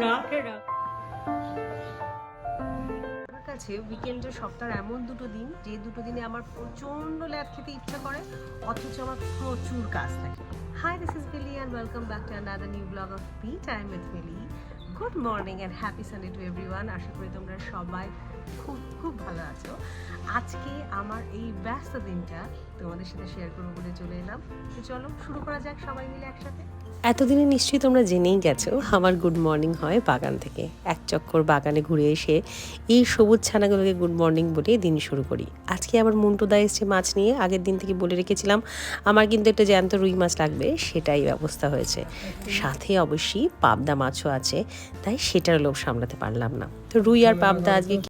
আমার কাছে উইকেন্ডের সপ্তাহের এমন দুটো দিন, যে দুটো দিনে আমার প্রচন্ড ল্যাদ খেতে ইচ্ছা করে, অথচ আমার প্রচুর কাজ থাকে। Hi, this is Billy and welcome back to another new blog of me time with Milly. Good morning and happy Sunday to everyone. আশা করি তোমরা সবাই খুব খুব ভালো আছো। আজকে আমার এই ব্যস্ত দিনটা তোমাদের সাথে শেয়ার করবো বলে চলে এলাম। তো চলো শুরু করা যাক সবাই মিলে একসাথে। এতদিনে নিশ্চয়ই তোমরা জেনেই গেছো আমার গুড মর্নিং হয় বাগান থেকে। এক চক্কর বাগানে ঘুরে এসে এই সবুজ ছানাগুলোকে গুড মর্নিং বলে দিন শুরু করি। আজকে আবার মন্টুদা এসছে মাছ নিয়ে। আগের দিন থেকে বলে রেখেছিলাম আমার কিন্তু একটা জ্যান্ত রুই মাছ লাগবে, সেটাই ব্যবস্থা হয়েছে। সাথে অবশ্যই পাবদা মাছও আছে, তাই সেটার লোভ সামলাতে পারলাম না। তো রুই আর পাবদা আজকে